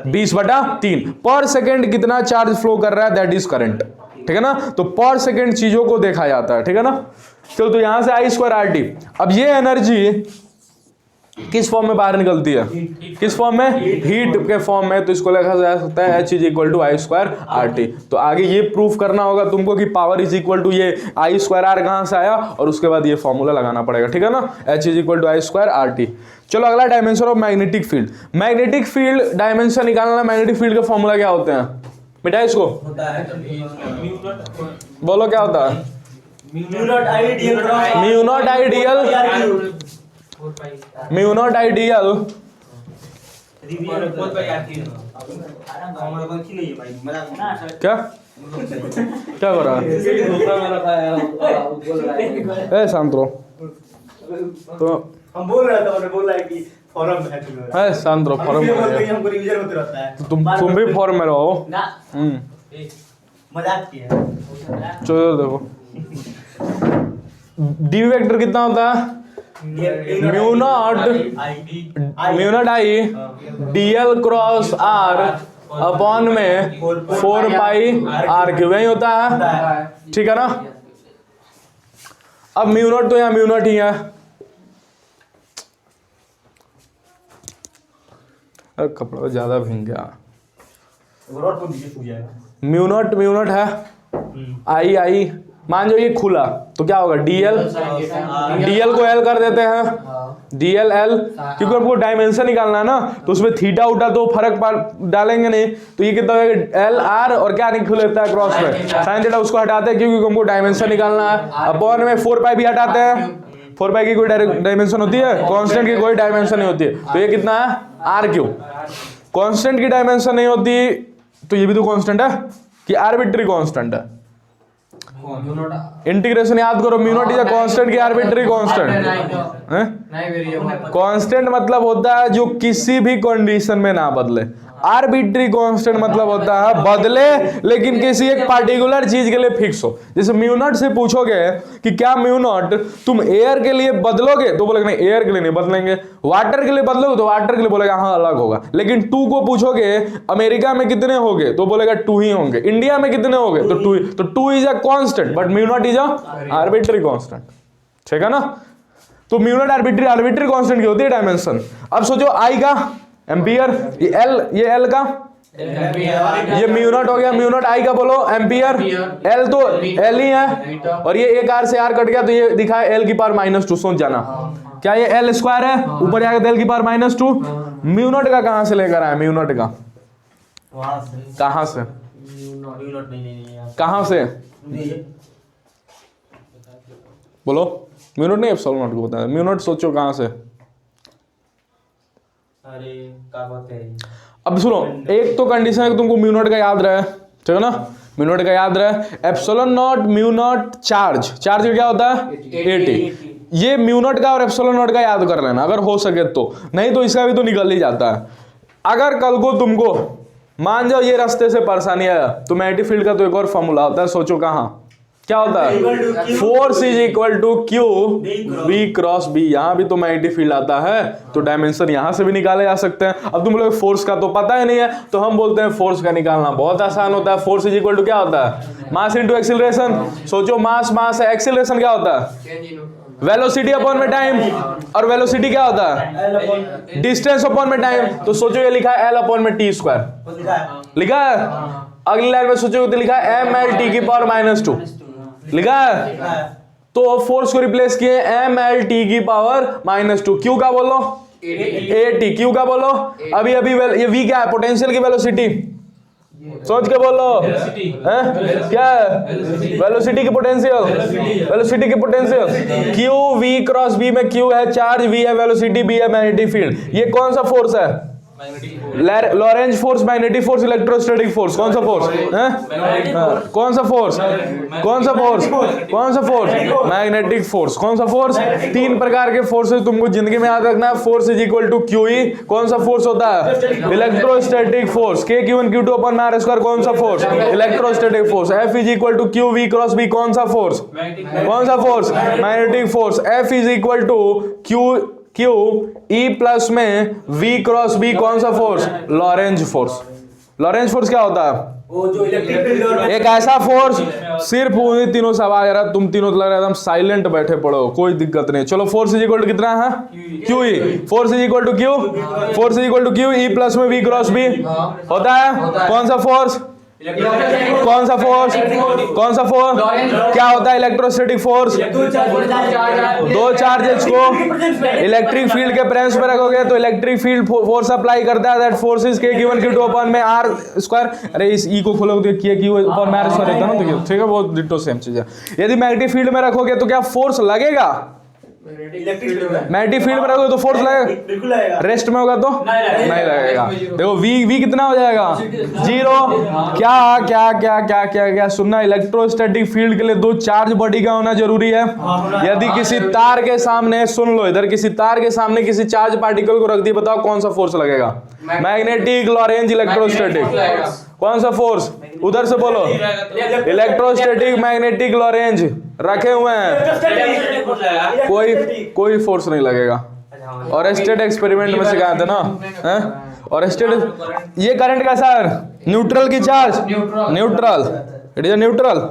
20/3। पर सेकंड कितना चार्ज फ्लो कर रहा है, दैट इज करंट, ठीक है ना? तो पर सेकंड चीजों को देखा जाता है, ठीक है ना? चलो, तो यहां से I²RT। अब ये एनर्जी किस फॉर्म में बाहर निकलती है? किस फॉर्म में? हीट के फॉर्म में। तो इसको लिखा जा सकता है H is equal to I²RT। तो आगे ये प्रूफ करना होगा तुमको कि पावर इज इक्वल टू ये I²R कहां से आया, और उसके बाद ये फॉर्मूला लगाना पड़ेगा, ठीक है ना? H is equal to I²RT। चलो, अगला dimension of magnetic field. Magnetic field dimension निकालना, मैग्नेटिक फील्ड के फॉर्मूला क्या होते हैं? मिटा इसको, बोलो क्या होता है? Mu naught ideal cross mu naught ideal, mu naught ideal क्या क्या हो रहा है? ए शांत रहो। तो हम बोल रहा था, उन्होंने बोला है कि फॉर्म है। शांत रहो, फॉर्म में हमको रिवीजन होते रहता है। तुम भी फॉर्म में रहो। मजाक किया। चलो देखो, डी वेक्टर कितना होता है? Mu not I DL cross R upon में 4πR³ वही होता है, ठीक है ना? अब म्यू नॉट तो यहाँ म्यू नॉट ही है। अरे कपड़ा ज्यादा भींग गया। म्यू नॉट है, आई मान जो ये खुला तो क्या होगा? DL को L कर देते हैं, DL L, क्योंकि हमको डायमेंशन निकालना है ना, तो उसमें थीटा उटा तो फर्क डालेंगे नहीं। तो ये कितना होगा? LR और क्या निकल लेता है क्रॉस में? साइन थीटा, उसको हटाते हैं क्योंकि हमको डायमेंशन निकालना है। अपॉन में 4π भी हटाते हैं। 4π की कोई डायमेंशन होती है? कांस्टेंट की कोई डायमेंशन नहीं होती है। तो ये कितना है? R3। कांस्टेंट की डायमेंशन नहीं होती तो ये भी तो कांस्टेंट है कि आर्बिट्री कांस्टेंट है? इंटीग्रेशन याद करो, mu naught is a constant की आर्बिट्री कांस्टेंट? कांस्टेंट मतलब होता है जो किसी भी कंडीशन में ना बदले। आर्बिट्री कांस्टेंट मतलब होता है बदले लेकिन किसी एक पार्टिकुलर चीज के लिए फिक्स हो। जैसे म्यू नॉट से पूछोगे कि क्या म्यू नॉट तुम एयर के लिए बदलोगे, तो बोलेगा नहीं, एयर के लिए नहीं बदलेंगे। वाटर के लिए बदलोगे तो वाटर के लिए बोलेगा हाँ अलग होगा। लेकिन 2 को पूछोगे अमेरिका में कितने होंगे, तो बोलेगा 2 ही होंगे। इंडिया में कितने होंगे, तो 2। तो 2 is a constant but mu naught is a arbitrary constant, ठीक है ना? तो म्यू नॉट आर्बिट्री कांस्टेंट की होती है डायमेंशन। अब सोचो आई का एम्पियर, ये L का, ये म्यू नॉट हो गया, म्यू नॉट आई का बोलो एम्पियर, L तो L ही है, और ये एक R से R कट गया तो ये दिखा है L की पावर -2। सोच जाना, क्या ये L² है? ऊपर जाकर L की पावर -2। म्यू नॉट का कहां से लेकर आया? म्यू नॉट का कहां से? कहां से बोलो? म्यू नॉट नहीं एप्सिलॉन नॉट को होता है। म्यू नॉट सोचो कहां से? अरे क्या बात है। अब सुनो, एक तो कंडीशन है कि तुमको म्यू नॉट का याद रहे, ठीक है ना, म्यू नॉट का याद रहे। Epsilon not mu naught charge का क्या होता है 80। ये म्यू नॉट का और एप्सिलॉन नॉट का याद कर लेना अगर हो सके तो, नहीं तो इसका भी तो निकल ही जाता है। अगर कल को तुमको मान जाओ ये रास्ते से परेशानी आया तो मैग्नेटिक फील्ड का तो एक और फॉर्मूला होता है, सोचो कहाँ क्या होता है, force is equal to Q B cross B. यहाँ भी तो मैग्नेटिक फील्ड आता है तो डायमेंशन यहाँ से भी निकाले जा सकते हैं। अब तुम लोग फोर्स का तो पता ही नहीं है तो हम बोलते हैं फोर्स का निकालना बहुत आसान होता है। फोर्स इज इक्वल टू क्या होता है, मास इनटू एक्सीलरेशन। सोचो मास मास है, एक्सीलरेशन क्या होता है, वेलोसिटी अपॉन में टाइम, और वेलोसिटी क्या होता है, डिस्टेंस अपॉन में टाइम। तो सोचो ये लिखा है एल अपॉन में टी स्क्वायर, लिखा है। अगली लाइन में सोचो तो लिखा है एम एल टी की पावर -2, लिखा है। तो फोर्स को रिप्लेस किए एम एल टी की पावर -2। क्यू का बोलो 80, क्यू का बोलो अभी ये वी क्या है, पोटेंशियल की वेलोसिटी, सोच के बोलो क्या है, वेलोसिटी की पोटेंशियल, वेलोसिटी की potential. Q V cross B में क्यू है चार्ज, वी है वेलोसिटी, बी है मैग्नेटिक फील्ड। ये कौन सा फोर्स है, Lorentz force, magnetic force, electrostatic force. कौन सा फोर्स है, कौन सा फोर्स, कौन सा फोर्स, कौन सा फोर्स, मैग्नेटिक फोर्स। कौन सा फोर्स, तीन प्रकार के फोर्सेस तुमको जिंदगी में याद रखना है। Force is equal to Q E, कौन सा फोर्स होता है, इलेक्ट्रोस्टैटिक फोर्स। के Q1 Q2 upon are square, कौन सा force, electrostatic force. F is equal to Q V cross B, कौन सा फोर्स, कौन सा force, magnetic force. F is equal to Q E plus में वी क्रॉस बी, कौन सा force, Lorentz force. Lorentz force क्या होता है, वो जो इलेक्ट्रिक फील्ड, एक ऐसा फोर्स, सिर्फ उन्हीं तीनों सवाल यार, तुम तीनों तो लग रहा है एकदम साइलेंट बैठे पड़ो, कोई दिक्कत नहीं। चलो फोर्स इज इक्वल टू कितना है, Q E, force is equal to Q, force is equal to Q E plus में वी क्रॉस बी होता है। कौन सा फोर्स, कौन सा फोर्स, कौन सा फोर्स, क्या होता है, इलेक्ट्रोस्टैटिक फोर्स। दो चार्जेस को इलेक्ट्रिक फील्ड के प्रेजेंस में रखोगे तो इलेक्ट्रिक फील्ड फोर्स अप्लाई करता है, दैट फोर्स इज के Q1 Q2 अपॉन में आर स्क्वायर। अरे इस ई को खोलोगे तो के Q अपॉन में आर स्क्वायर रहता है ना, तो ठीक है वो डिटो सेम चीज है। यदि मैग्नेटिक फील्ड में रखोगे तो क्या फोर्स लगेगा, इलेक्ट्रिक फील्ड में, मैग्नेटिक फील्ड में रखोगे तो फोर्स लगेगा, बिल्कुल आएगा। रेस्ट में होगा तो नहीं लगेगा। देखो वी कितना हो जाएगा, 0। क्या क्या क्या क्या क्या क्या सुनना, इलेक्ट्रोस्टैटिक फील्ड के लिए दो चार्ज बॉडी का होना जरूरी है। यदि किसी तार के सामने, सुन लो इधर, किसी तार के सामने किसी चार्ज पार्टिकल को रख दिए, बताओ कौन सा फोर्स लगेगा, मैग्नेटिक, लॉरेंज, इलेक्ट्रोस्टैटिक। कौन सा फोर्स, उधर से बोलो, इलेक्ट्रोस्टैटिक, मैग्नेटिक, लॉरेंज रखे हुए हैं, कोई फोर्स नहीं लगेगा। और स्टेट एक्सपेरिमेंट में सिखाया था ना, हैं? और स्टेट ये करंट कैसा है, न्यूट्रल की charge, neutral, it is neutral.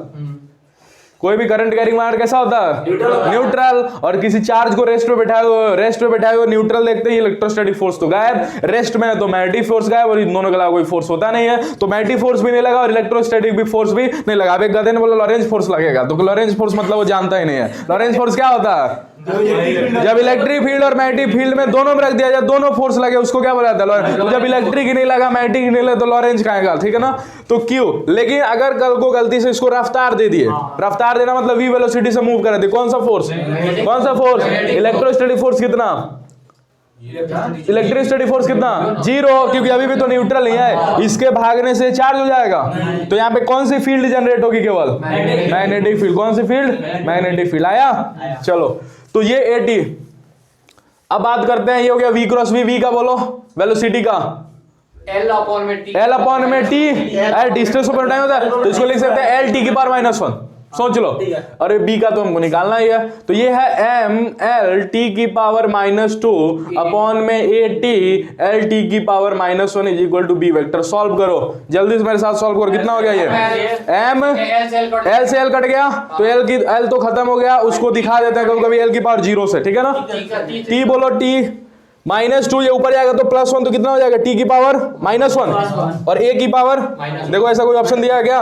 कोई भी करंट कैरिंग वायर कैसा होता है, न्यूट्रल। और किसी चार्ज को रेस्ट पे बैठाए हो, न्यूट्रल देखते ही इलेक्ट्रोस्टैटिक फोर्स तो गायब, रेस्ट में तो मैग्नेटिक फोर्स गायब, और इन दोनों के अलावा कोई फोर्स होता नहीं है। तो मैग्नेटिक फोर्स भी नहीं लगा और इलेक्ट्रोस्टैटिक भी फोर्स भी नहीं लगा। अब एक गधे ने बोला लॉरेंज फोर्स लगेगा, तो लॉरेंज फोर्स मतलब वो जानता ही नहीं है। लॉरेंज फोर्स क्या होता है, जब इलेक्ट्रिक फील्ड और मैग्नेटिक फील्ड में दोनों में रख दिया जाए, दोनों फोर्स लगे, उसको क्या बोला जाता है, तो जब इलेक्ट्रिक ही नहीं लगा, मैग्नेटिक ही नहीं लगा, तो लॉरेंज कहेगा, ठीक है ना। तो क्यू, लेकिन अगर कल को गलती से इसको रफ्तार दे दिए, रफ्तार देना मतलब वी वेलोसिटी से मूव कर दिए, कौन सा फोर्स, कौन सा फोर्स, इलेक्ट्रोस्टैटिक फोर्स कितना, इलेक्ट्रोस्टैटिक फोर्स कितना, 0, क्योंकि अभी भी तो न्यूट्रल नहीं है, इसके भागने से चार्ज हो जाएगा। तो यहाँ पे कौन सी फील्ड जनरेट होगी, केवल मैग्नेटिक फील्ड। कौन सी फील्ड, मैग्नेटिक फील्ड। आया, चलो तो ये 80। अब बात करते हैं, ये हो गया वी क्रॉस बी, वी का बोलो वेलोसिटी का, L अपॉन में टी, डिस्टेंस पर टाइम होता है, तो इसको लिख सकते हैं एल टी की पावर -1, सोच लो। अरे बी का तो हमको निकालना ही है, तो ये है एम एल टी की पावर -2 अपॉन में ए टी एल टी की power -1 is equal to B vector. Solve करो जल्दी से मेरे साथ, सॉल्व करो। कितना हो गया ये, एम एल से एल कट गया, तो एल तो खत्म हो गया, उसको दिखा देते हैं कभी एल की पावर 0 से, ठीक है ना। टी बोलो, टी -2, ये ऊपर जाएगा तो +1, तो कितना हो जाएगा, टी की पावर -1, और ए की पावर, देखो ऐसा कोई ऑप्शन दिया है क्या,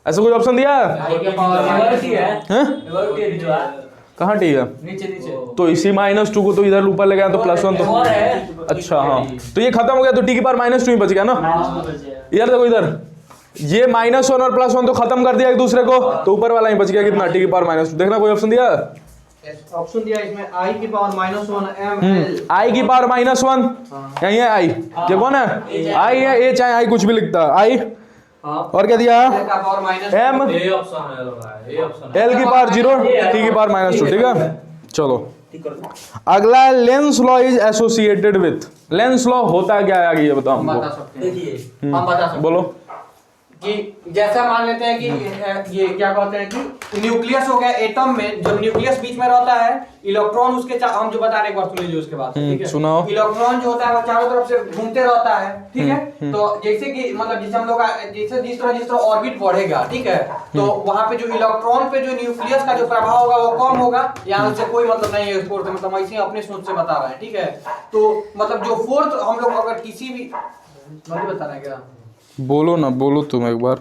ऐसा कोई ऑप्शन दिया है, कहाँ टी है, तो इसी -2 को तो इधर ऊपर ले गया तो +1, तो अच्छा हाँ, तो ये खत्म हो गया, तो टी की पावर -2 ही बच गया ना। इधर देखो, इधर ये -1 और +1 तो खत्म कर दिया एक दूसरे को, तो ऊपर वाला ही बच गया कितना, टी की पावर -2। देखना कोई ऑप्शन दिया है, ऑप्शन दिया इसमें I की पावर -1 ml। आई की पावर -1 यही है आई, ये कौन है? आई है, ए चाहे आई कुछ भी लिखता है आई। और क्या दिया? L का पावर एम ए ऑप्शन है, ए ऑप्शन एल की पावर 0 टी की पावर -2, ठीक है। चलो अगला है Lenz law is associated with. Lenz law होता क्या है आगे ये बताओ बता हमको। सकते हैं। देखिए हम बता सकते हैं बोलो। कि जैसा मान लेते हैं कि ये क्या कहते हैं कि न्यूक्लियस हो गया एटम में, जब न्यूक्लियस बीच में रहता है इलेक्ट्रॉन उसके हम जो बता रहे हैं एक बार सुन लीजिए उसके बाद, ठीक है। सुनाओ। इलेक्ट्रॉन जो होता है वो चारों तरफ से घूमते रहता है, ठीक है। तो जैसे कि मतलब जैसे हम लोग जैसे जिस तरह ऑर्बिट बढ़ेगा, ठीक है, तो वहां पे जो इलेक्ट्रॉन पे जो न्यूक्लियस का जो प्रभाव होगा वो कम होगा। यहाँ से कोई मतलब नहीं है इसको, मतलब ऐसे ही अपने सोच से बता रहे हैं, ठीक है। तो मतलब जो फोर्थ हम लोग अगर किसी भी मतलब बता रहे हैं क्या, बोलो ना, बोलो तुम एक बार।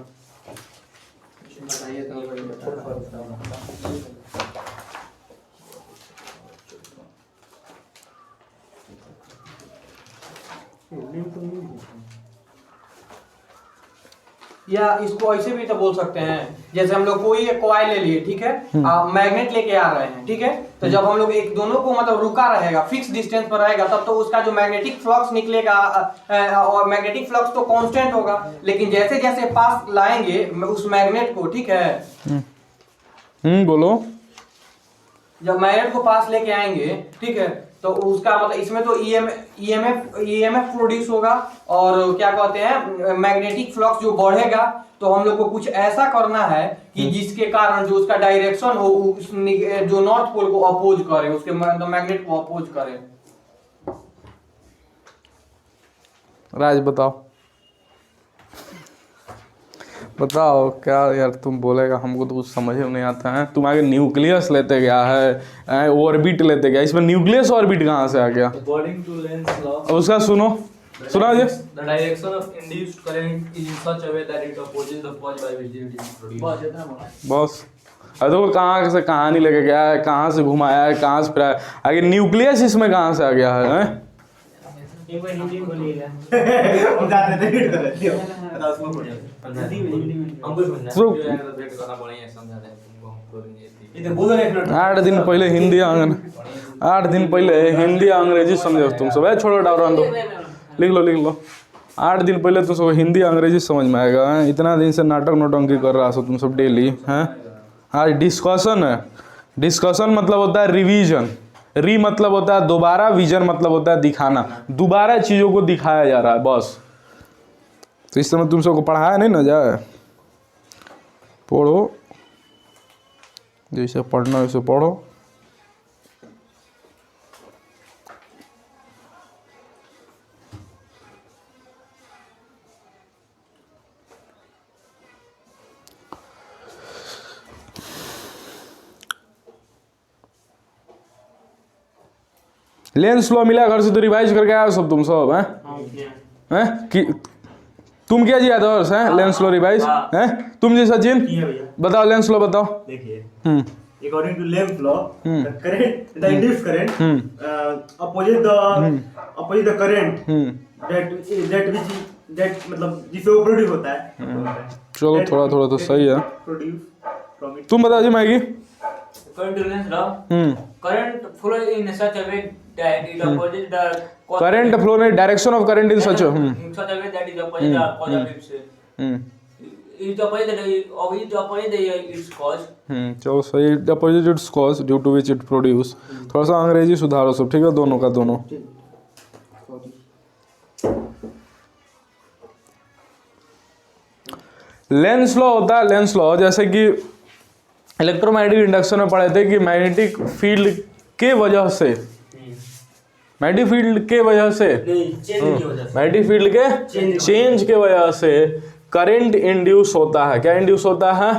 बताइए तो वही बता रहा हूं। या इसको ऐसे भी तो बोल सकते हैं, जैसे हम लोग कोई एक कॉइल ले लिए, ठीक है, मैग्नेट लेके आ रहे हैं, ठीक है। तो जब हम लोग एक दोनों को मतलब रुका रहेगा, फिक्स डिस्टेंस पर रहेगा, तब तो उसका जो मैग्नेटिक फ्लक्स निकलेगा और मैग्नेटिक फ्लक्स तो कांस्टेंट होगा। लेकिन जैसे जैसे पास लाएंगे उस मैग्नेट को, ठीक है, बोलो। जब मैग्नेट को पास लेके आएंगे, ठीक है, तो उसका मतलब इसमें तो ईएमएफ प्रोड्यूस होगा और क्या कहते हैं मैग्नेटिक फ्लक्स जो बढ़ेगा। तो हम लोग को कुछ ऐसा करना है कि जिसके कारण जो उसका डायरेक्शन हो उस जो नॉर्थ पोल को अपोज करे, उसके मैग्नेट को अपोज करे। राज बताओ, बताओ क्या यार तुम बोलेगा, हमको तो कुछ समझ में नहीं आता है। तुम आगे न्यूक्लियस लेते गया है, ऑर्बिट लेते गया, इसमें न्यूक्लियस ऑर्बिट कहाँ से आ गया? अकॉर्डिंग टू लेंस लॉ अब उसका सुनो, सुना जी। The direction of induced current is in such a way that it opposes the force by which it is produced. Boss अरे तो कहाँ से कहानी लेके गया है, कहाँ से घुमाया है, कहाँ से फिराया, आगे न्यूक्लियस इसमें कहाँ से आ गया है? एक बार हिंदी में बोलिएगा। बता देते हैं बताओ उसको पढ़ हिंदी में हमको समझना So- है, यार वेट करना पड़ेगा, समझा दे तुमको, हम करेंगे। ये तो बोलो एक मिनट 8 दिन पहले हिंदी 8 दिन पहले हिंदी अंग्रेजी समझो तुम सब। छोड़ो डाउन दो, लिख लो। 8 दिन पहले तुम सब हिंदी अंग्रेजी समझ में आएगा। इतना दिन से नाटक नोटंकी कर रहा हो तुम सब डेली हैं। आज डिस्कशन है। डिस्कशन मतलब होता है रिवीजन, री मतलब होता है दोबारा, विजन मतलब होता है दिखाना। दोबारा चीज़ों को दिखाया जा रहा है बस। तो इस समय तुम सबको पढ़ाया नहीं ना जाए, पढ़ो जैसे पढ़ना वैसे पढ़ो। लेंस लॉ मिला घर से तो रिवाइज करके आया सब तुम सब हैं कि तुम क्या जी आदर्श हैं? लेंस लॉ रिवाइज हैं तुम जी सचिन किए भैया बताओ, लेंस लॉ बताओ। देखिए हम्म according to Lenz's law the current the induced current oppose the current that मतलब जिससे वो प्रोड्यूस होता है। चलो थोड़ा थोड़ा तो सही है। Produce from it. तुम बताओ जी Maggi. According to Lenz's law, current flow in such a way that it opposes the cause- current flow ने direction of current in such in such a way that it opposes the cause of its it opposes its cause. चलो सही। Opposite it's cause due to which it produce. थोड़ा सा अंग्रेजी सुधारो सब, ठीक है, दोनों का दोनों। लेंस लॉ होता है, लेंस लॉ जैसे कि इलेक्ट्रोमैग्नेटिक इंडक्शन में पढ़े थे कि मैग्नेटिक फील्ड के वजह से, मैग्नेटिक फील्ड के वजह से, चेंज की वजह से मैग्नेटिक फील्ड के चेंज के वजह से करंट इंड्यूस होता है। क्या इंड्यूस होता है?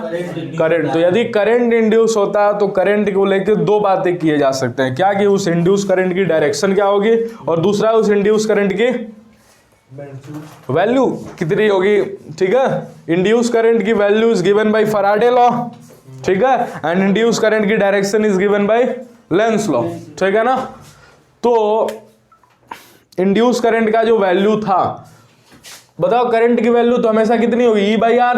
करंट। तो यदि करंट इंड्यूस होता है तो करंट को लेकर दो बातें किए जा सकते हैं। क्या कि उस इंड्यूस करंट की डायरेक्शन क्या होगी, और दूसरा उस इंड्यूस करंट की वैल्यू कितनी होगी, ठीक है। इंड्यूस करंट की value is given by Faraday law, ठीक है, एंड इंड्यूस करंट की direction is given by Lenz law, ठीक है ना। तो इंड्यूस करंट का जो वैल्यू था, बताओ करंट की वैल्यू तो हमेशा कितनी होगी, ई बाई आर।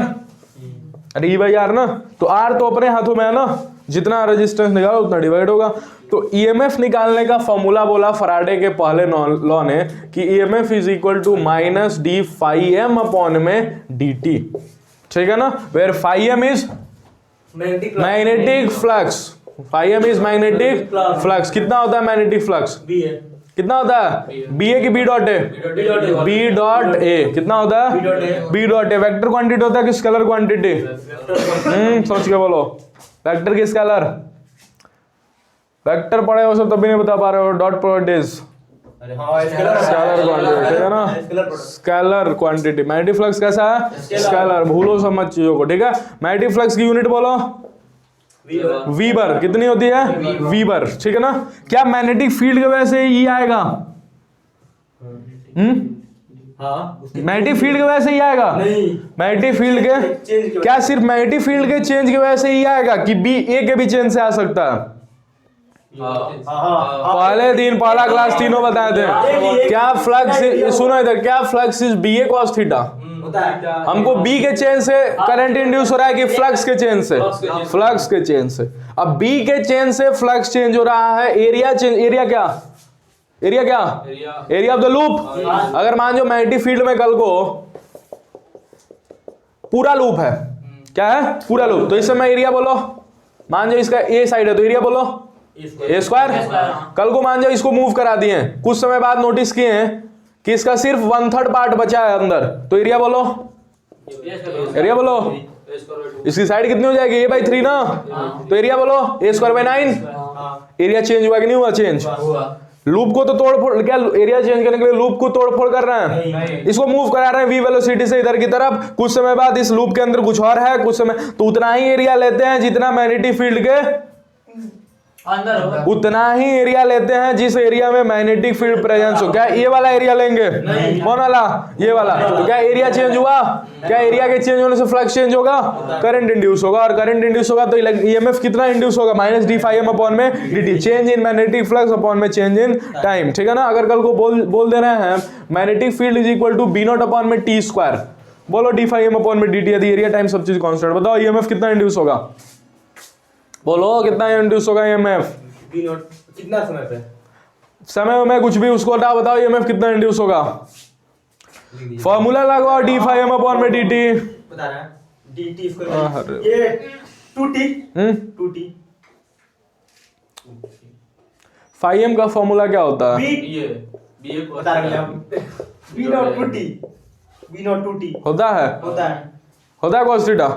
अरे ई बाई आर ना, तो आर तो अपने हाथों में है ना, जितना रेजिस्टेंस निकालो उतना डिवाइड होगा। तो ईएमएफ निकालने का फॉर्मूला बोला फराडे के पहले लॉ ने कि EMF is equal to minus D phi M upon में dt, ठीक है ना, where phi M is magnetic flux, phi M is magnetic flux. कितना होता है मैग्नेटिक फ्लक्स? बी है कितना होता है? बी ए की B dot A? B dot A. कितना होता है? B dot A. Vector quantity होता है कि स्केलर क्वांटिटी? सोच के बोलो, वेक्टर की स्केलर? वेक्टर पढ़े हो सब तभी नहीं बता पा रहे हो। डॉट प्रॉपर्टीज अरे हाँ स्केलर क्वांटिटी, ठीक है ना, स्केलर क्वांटिटी। मैग्नेटिक फ्लक्स कैसा है? स्केलर। भूलो सब मत चीजों को, ठीक है। मैग्नेटिक फ्लक्स की यूनिट बोलो वीबर। कितनी होती है? वीबर, ठीक है ना। क्या मैग्नेटिक फील्ड की वजह से ई आएगा? मैग्नेटिक फील्ड की वजह से ही आएगा? मैग्नेटिक फील्ड के क्या सिर्फ मैग्नेटिक फील्ड के चेंज की वजह से ही आएगा कि बी ए के भी चेंज से आ सकता है? पहले दिन पहला क्लास तीनों बताए थे। क्या फ्लक्स, सुनो इधर, क्या flux is B A cos theta? हमको बी के चेंज से करंट इंड्यूस हो रहा है कि फ्लक्स के चेंज से? फ्लक्स के चेंज से। अब बी के चेंज से फ्लक्स चेंज हो रहा है, एरिया चेंज। एरिया क्या? एरिया क्या? Area of the loop. अगर मान जो मैग्नेटिक फील्ड में कल को पूरा लूप है, क्या है? पूरा लूप। तो इस समय एरिया बोलो, मान जो इसका ए साइड है तो एरिया बोलो ए स्क्वायर। कल को मान जो इसको मूव करा दिए, कुछ समय बाद नोटिस किए हैं कि इसका सिर्फ 1/3 पार्ट बचा है अंदर, तो एरिया बोलो, एरिया बोलो। इसकी साइड कितनी हो जाएगी? a/3 ना, तो एरिया बोलो a²/9। एरिया चेंज हुआ कि नहीं हुआ? चेंज। लूप को तो तोड़ फोड़, क्या एरिया चेंज करने के लिए लूप को तोड़ फोड़ कर रहे हैं? इसको मूव करा रहे हैं v वेलोसिटी से इधर की तरफ। कुछ समय बाद इस लूप के अंदर कुछ और है, कुछ समय तो उतना ही एरिया लेते हैं जितना मैग्नेटिक फील्ड के अंदर होगा, उतना ही एरिया लेते हैं जिस एरिया में मैग्नेटिक फील्ड प्रेजेंस हो। क्या ये वाला एरिया लेंगे? कौन वाला? ये वाला। तो क्या एरिया चेंज हुआ? क्या एरिया के चेंज होने से फ्लक्स चेंज होगा? करंट इंड्यूस होगा, और करंट इंड्यूस होगा तो ईएमएफ कितना इंड्यूस होगा? Minus D phi M upon में dt, change in magnetic flux upon में चेंज इन टाइम, ठीक है ना। अगर कल को बोल दे रहे हैं magnetic field is equal to B naught upon में टी स्क्वायर, बोलो डी फाई एम अपॉन में dt, यदि एरिया टाइम सब चीज कांस्टेंट, बताओ ईएमएफ कितना इंड्यूस होगा? बोलो कितना इंड्यूस होगा ईएमएफ? बी नॉट कितना समय पे? समय में कुछ भी, उसको हटा, बताओ ईएमएफ कितना इंड्यूस होगा? फॉर्मूला लगाओ डी फाई एम अपॉन में dt। बता रहा है dt स्क्वायर ये 2t फाई एम का फॉर्मूला क्या होता है? ये बता रहा हूं बी नॉट 2t होता है होता है cos थीटा।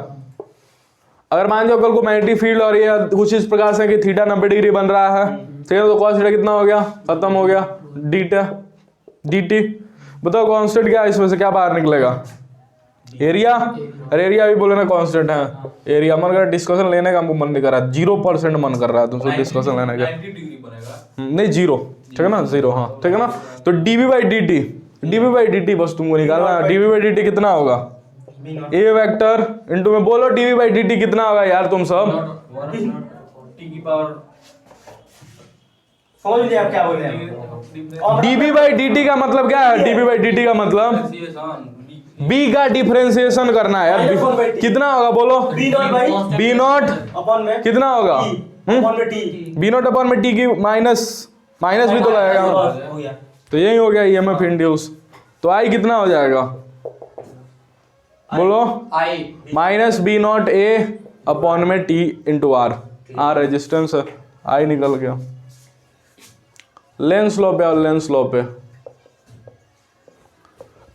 अगर मान जाओ कल को मैग्नेटिक फील्ड और ये कुछ इस प्रकार से कि थीटा 90 डिग्री बन रहा है, ठीक है, तो cos थीटा कितना हो गया? खत्म हो गया। dt बताओ कांस्टेंट क्या है इसमें से? क्या बाहर निकलेगा? एरिया। अरे एरिया भी बोले ना कांस्टेंट है। एरिया मन कर डिस्कशन लेने का हमको मन नहीं कर रहा, 0% मन कर रहा है तुमसे डिस्कशन लेने का। 90 डिग्री बनेगा, नहीं 0, ठीक है ना, 0, हाँ ठीक है ना। तो dv/dt बस तुमको निकालना है। dv/dt कितना होगा? ए वेक्टर इनटू में बोलो dv/dt कितना होगा यार तुम सब? t की पावर समझ लिया आप क्या बोल रहे हैं? dv/dt का मतलब क्या है? dv/dt का मतलब b का डिफरेंशिएशन करना है यार। कितना होगा बोलो? b नॉट अपॉन में कितना होगा? अपॉन में t b नॉट अपॉन में t की माइनस भी तो लगेगा, हो गया। तो यही हो गया ईएमएफ इंड्यूस। तो आई कितना हो जाएगा बोलो? I minus B naught A upon में T into R. R resistance है, आई निकल गया। लेंस लॉ पे और लेंस लॉ पे।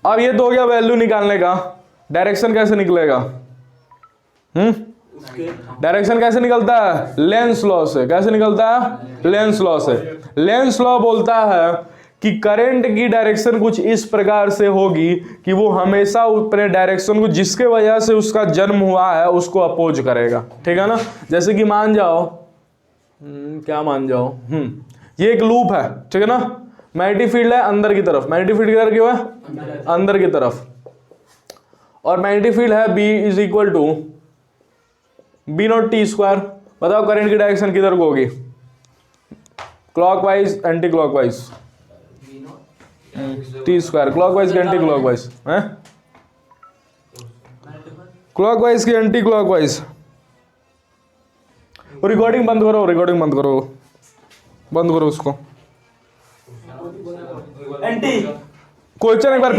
अब ये तो हो गया वैल्यू निकालने का। डायरेक्शन कैसे निकलेगा? डायरेक्शन कैसे निकलता है? लेंस लॉ से। कैसे निकलता है? लेंस लॉ से। लेंस लॉ बोलता है कि करंट की डायरेक्शन कुछ इस प्रकार से होगी कि वो हमेशा अपने डायरेक्शन को जिसके वजह से उसका जन्म हुआ है उसको अपोज करेगा, ठीक है ना। जैसे कि मान जाओ क्या मान जाओ ये एक लूप है, ठीक है ना। मैग्नेटिक फील्ड है अंदर की तरफ, मैग्नेटिक फील्ड किधर क्यों है? अंदर की तरफ। और मैग्नेटिक फील्ड है B is equal to B naught T square. बताओ करंट की डायरेक्शन किधर को होगी? Clockwise anti clockwise? T square clockwise की एंटी क्लॉकवाइज है? क्लॉकवाइज की एंटी क्लॉकवाइज। रिकॉर्डिंग बंद करो, रिकॉर्डिंग बंद करो, बंद करो उसको। एंटी क्वेश्चन एक बार